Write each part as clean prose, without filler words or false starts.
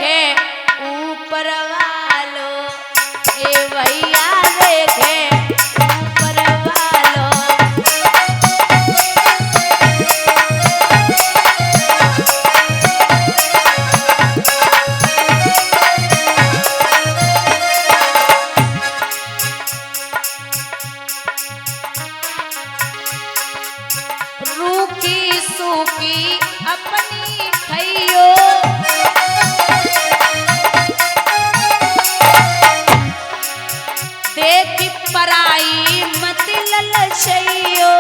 देखे ऊपर वालो, ए भैया देखे ऊपर वालो। रूखी सूखी अपनी खइयो, देखी पराई मत ललचइयो।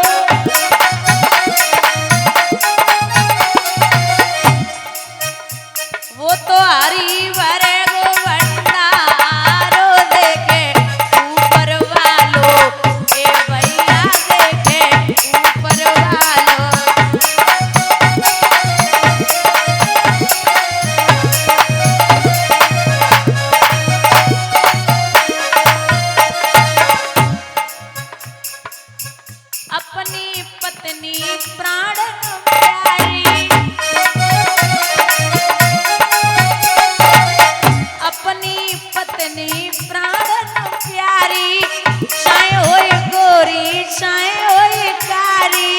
वो तो हरी भरे गो भंडारो देखे ऊपर वालो, ए भैया देखे ऊपर वालो। अपनी पत्नी प्राण प्यारी, अपनी पत्नी प्राण प्यारी, चाहे होए गोरी चाहे होए कारी।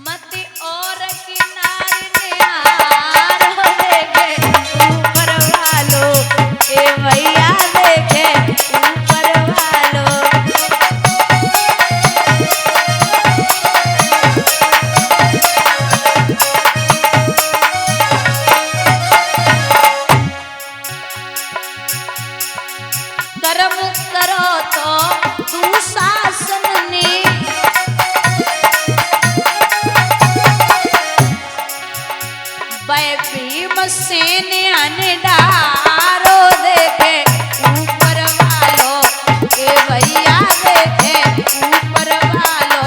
मत और किनार निहार देखे ऊपर वालो, ए भैया देखे ऊपर वालो। कर्म करो तो दुशासन ने, वै भीमसेन अनडारो देखे ऊपर वालो, ए भैया देखे ऊपर वालो।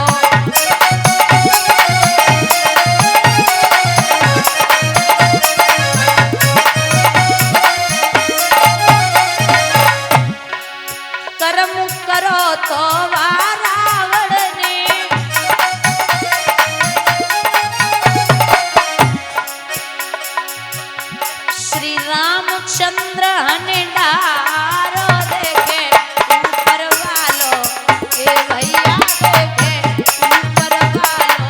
कर्म करो तो रावण ने, श्री रामचंद्र हनडारो देखे ऊपर वालो, ए भैया देखे ऊपर वालो।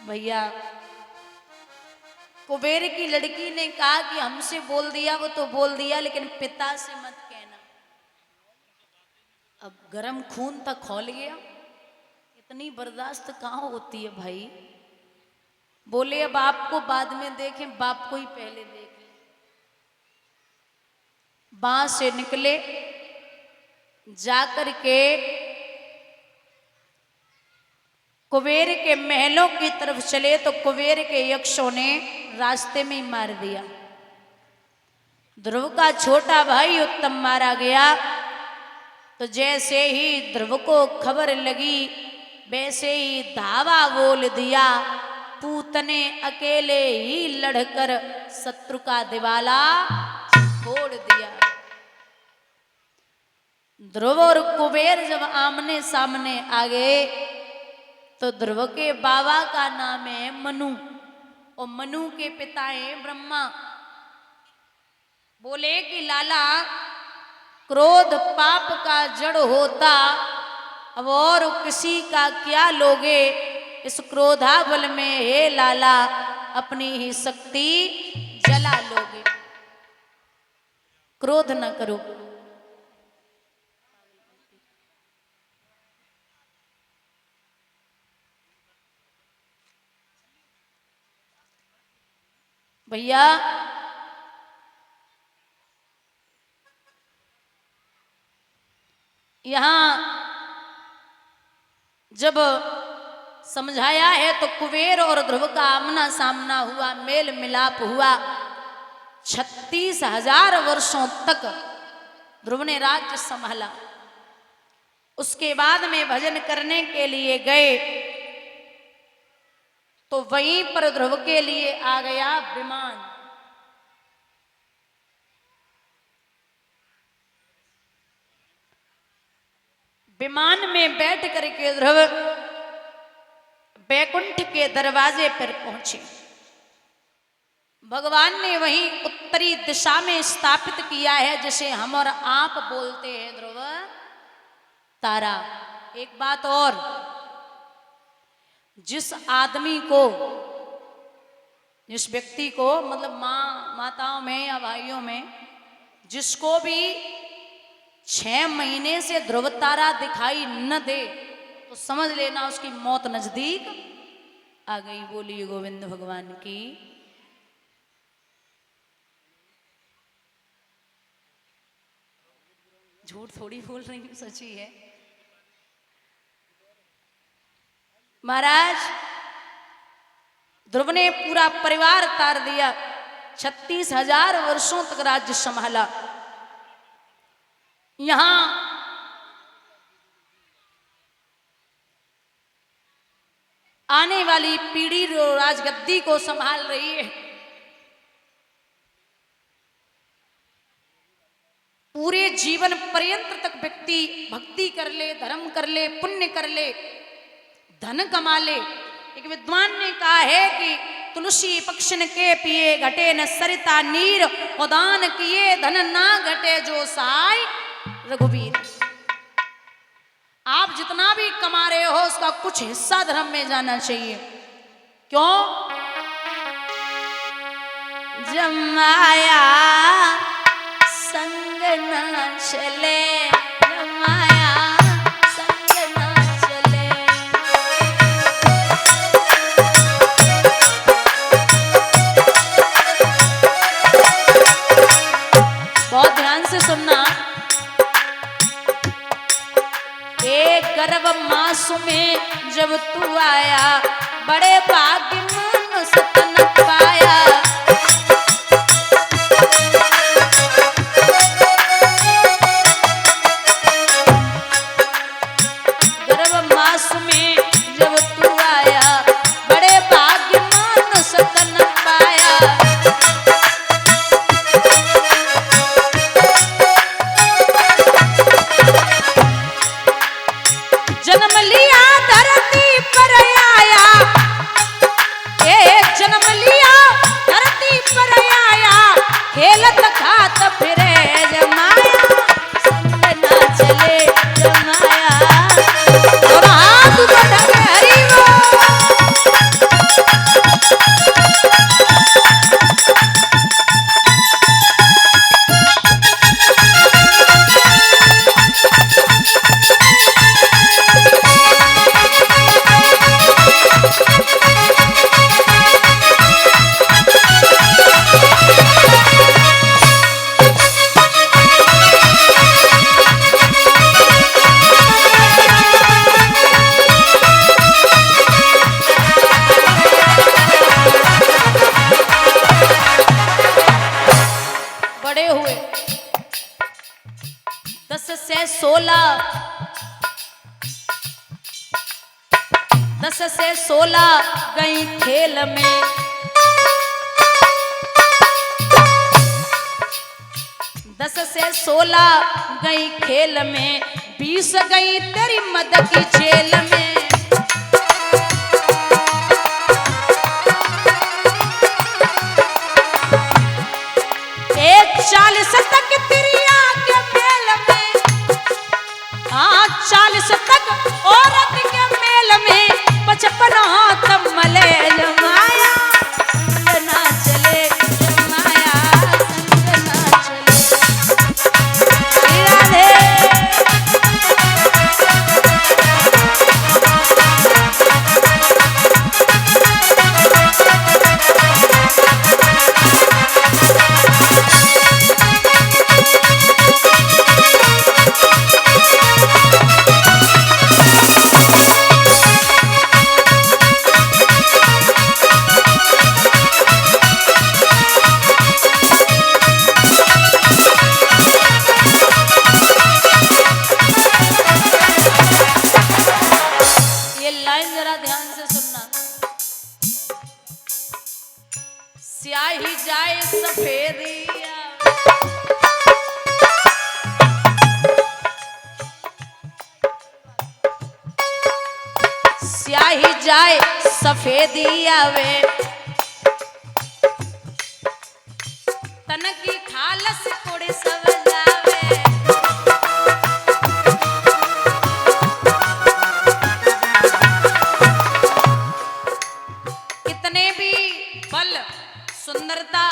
भैया कुबेर की लड़की ने कहा कि हमसे बोल दिया वो तो बोल दिया, लेकिन पिता से मत कहना। अब गरम खून तक खौल गया, इतनी बर्दाश्त कहाँ होती है भाई। बोले अब आपको बाद में देखें, बाप को ही पहले देख लें। वहां से निकले, जाकर के कुबेर के महलों की तरफ चले तो कुबेर के यक्षों ने रास्ते में ही मार दिया। ध्रुव का छोटा भाई उत्तम मारा गया। तो जैसे ही ध्रुव को खबर लगी वैसे ही धावा बोल दिया, पूत ने अकेले ही लड़कर शत्रु का दिवाला तोड़ दिया। ध्रुव और कुबेर जब आमने सामने आ गए तो ध्रुव के बाबा का नाम है मनु और मनु के पिता हैं ब्रह्मा। बोले कि लाला, क्रोध पाप का जड़ होता, अब और किसी का क्या लोगे। इस क्रोधा बल में हे लाला अपनी ही शक्ति जला लोगे। क्रोध न करो। भैया यहां जब समझाया है तो कुबेर और ध्रुव का आमना सामना हुआ, मेल मिलाप हुआ। 36,000 वर्षों तक ध्रुव ने राज्य संभाला। उसके बाद में भजन करने के लिए गए तो वहीं पर ध्रुव के लिए आ गया विमान। विमान में बैठ करके ध्रुव बैकुंठ के दरवाजे पर पहुंचे। भगवान ने वहीं उत्तरी दिशा में स्थापित किया है, जिसे हम और आप बोलते हैं ध्रुव तारा। एक बात और, जिस आदमी को, जिस व्यक्ति को, मतलब माताओं में या भाइयों में जिसको भी 6 महीने से ध्रुव तारा दिखाई न दे तो समझ लेना उसकी मौत नजदीक आ गई। बोलिए गोविंद भगवान की। झूठ थोड़ी बोल रही हूं, सच्ची है। महाराज ध्रुव ने पूरा परिवार तार दिया, 36,000 वर्षों तक राज्य संभाला। यहां आने वाली पीढ़ी राजगद्दी को संभाल रही है। पूरे जीवन पर्यंत तक व्यक्ति भक्ति कर ले, धर्म कर ले, पुण्य कर ले, धन कमा ले। एक विद्वान ने कहा है कि तुलसी पक्षन के पिए घटे न सरिता नीर, उदान किए धन ना घटे जो साय रघुवीर। आप जितना भी कमा रहे हो उसका कुछ हिस्सा धर्म में जाना चाहिए। क्यों? जमाया संग न चले, जमाया संग न चले। बहुत ध्यान से सुनना। एक गर्भ मास में जब तू आया, बड़े भाग्य मानुष तन पाया। गर्भ मास में जब तू आया, बड़े भाग्य मानुष तन पाया। जन्म लिया धरती पर आया, जन्म लिया धरती पर आया, खेलत खात फिरे जमाया संग न चले जमाया। और हाथ बढ़ा के हरि बड़े हुए 10 से 16 गई खेल में। 10 से 16 गई खेल में, 20 गई तेरी मद की जेल में। एक 40 तक तिरिया के मेल में, 40 तक औरत के मेल में, 55 हाथ मले जमाया संग ना चले जमाया संग ना चले। राधे स्याही जाए सफेदिया, स्याही जाए सफेदिया वे, तन की खालस कोड़े सब जावे। कितने भी बल सुंदरता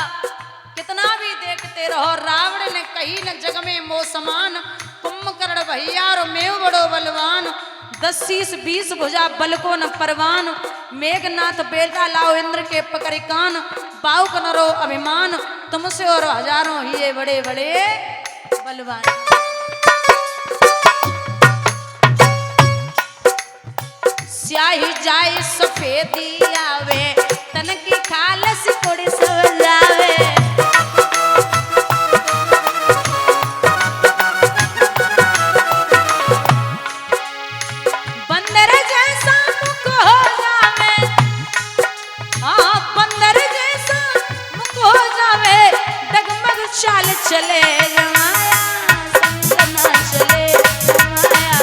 कितना भी देखते रहो, रावण ने कही न जग में मो समान, कुंभकर्ण भैया और मेव बड़ो बलवान, 10 शीस 20 भुजा बल को न परवान, मेघनाथ बेटा लाओ इंद्र के पकड़ कान, बाउक न रो अभिमान, तुमसे और हजारों ही बड़े बड़े बलवान। स्याही जाए सफेदी आवे, तन की खालस कोड़ी सब जावे। बंदर जैसा मुख हो जावे, हाँ बंदर जैसा मुख हो जावे, डगमग चाल चले जमाया, संग न चले जमाया।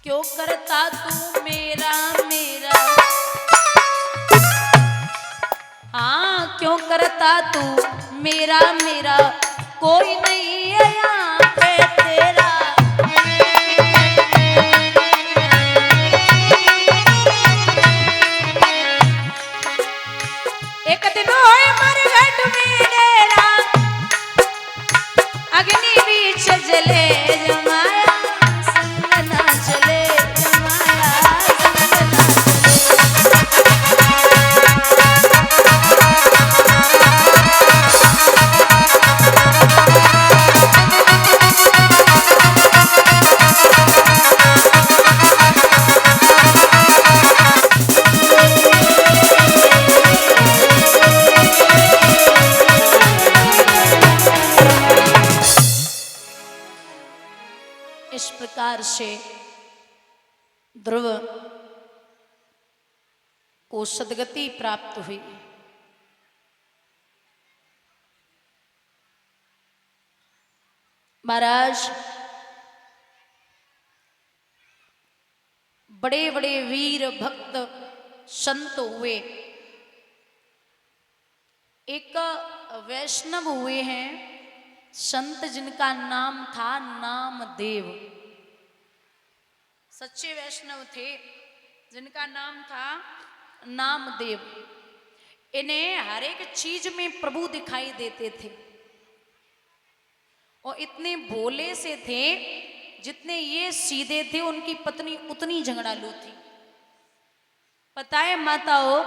क्यों करता तू मेरा मेरा, हाँ क्यों करता तू मेरा मेरा, कोई नहीं है यहाँ पे तेरा। एक दिन होए मरघट में डेरा, अग्नि बीच जले जमाया, संग ना चले जमाया, संग ना इस प्रकार से ध्रुव को सदगति प्राप्त हुई। महाराज बड़े बड़े वीर भक्त संत हुए, एक वैष्णव हुए हैं संत जिनका नाम था नामदेव। सच्चे वैष्णव थे जिनका नाम था नामदेव। इन्हें हर एक चीज में प्रभु दिखाई देते थे और इतने भोले से थे, जितने ये सीधे थे उनकी पत्नी उतनी झगड़ालू थी। पता है माताओं,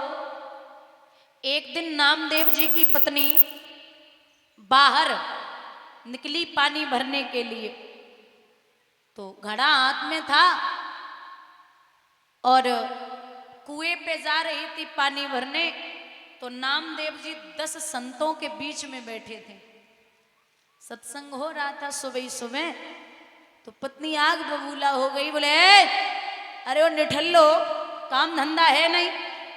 एक दिन नामदेव जी की पत्नी बाहर निकली पानी भरने के लिए, तो घड़ा हाथ में था और कुएं पे जा रही थी पानी भरने, तो नामदेव जी 10 संतों के बीच में बैठे थे। सत्संग हो रहा था सुबह सुबह, तो पत्नी आग बबूला हो गई, बोले अरे वो निठल्लो, काम धंधा है नहीं,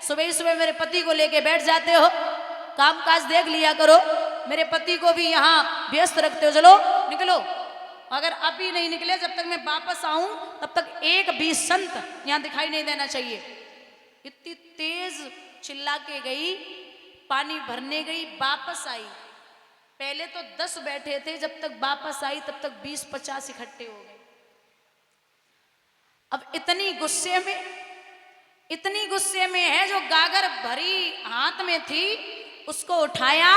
सुबह सुबह मेरे पति को लेके बैठ जाते हो, काम काज देख लिया करो, मेरे पति को भी यहाँ व्यस्त रखते हो, चलो निकलो। अगर अभी नहीं निकले, जब तक मैं वापस आऊं तब तक एक भी संत यहाँ दिखाई नहीं देना चाहिए। इतनी तेज चिल्ला के गई, पानी भरने गई, वापस आई। पहले तो 10 बैठे थे, जब तक वापस आई तब तक 20-50 इकट्ठे हो गए। अब इतनी गुस्से में है, जो गागर भरी हाथ में थी उसको उठाया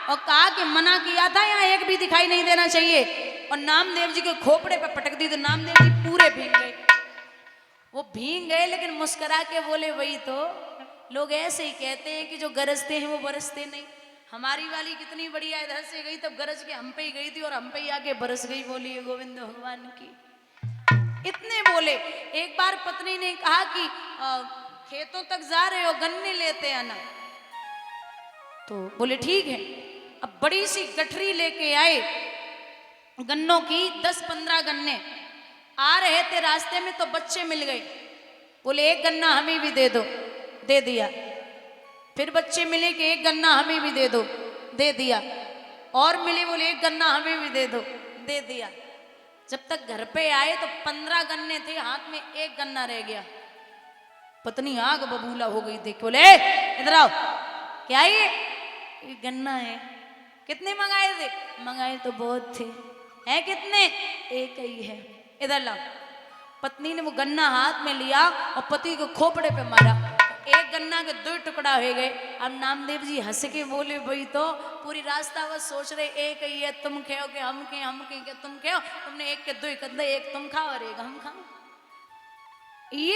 और कहा कि मना किया था, यहाँ एक भी दिखाई नहीं देना चाहिए, और नामदेव जी के खोपड़े पे पटक दी, तो नामदेव जी पूरे भीग गए। वो भीग गए लेकिन मुस्कुरा के बोले, वही तो लोग ऐसे ही कहते हैं कि जो गरजते हैं वो बरसते नहीं। हमारी वाली कितनी बढ़िया इधर से गई तब गरज के हम पे ही गई थी और हम पे ही आके बरस गई। बोलिए गोविंद भगवान की। इतने बोले। एक बार पत्नी ने कहा कि खेतों तक जा रहे हो, गन्ने लेते आना। तो बोले ठीक है। अब बड़ी सी गठरी लेके आए गन्नों की, 10-15 गन्ने। आ रहे थे रास्ते में तो बच्चे मिल गए। बोले एक गन्ना हमें भी दे दो, दे दिया। फिर बच्चे मिले कि एक गन्ना हमें भी दे दो, दे दिया। और मिले, बोले एक गन्ना हमें भी दे दो, दे दिया। जब तक घर पे आए तो 15 गन्ने थे, हाथ में एक गन्ना रह गया। पत्नी आग बबूला हो गई। देख बोले इधर आओ, क्या ये गन्ना है। कितने मंगाए थे? मंगाए तो बहुत थे। हैं कितने? एक ही है। इधर लाओ। पत्नी ने वो गन्ना हाथ में लिया और पति को खोपड़े पे मारा। एक गन्ना के 2 टुकड़ा हो गए। अब नामदेव जी हंस के बोले भाई तो पूरी रास्ता बस सोच रहे एक ही है, तुम खाओ के हम के तुम खाओ। तुमने एक के 2 कर दे, एक तुम खाओ और एक हम खाओ। ये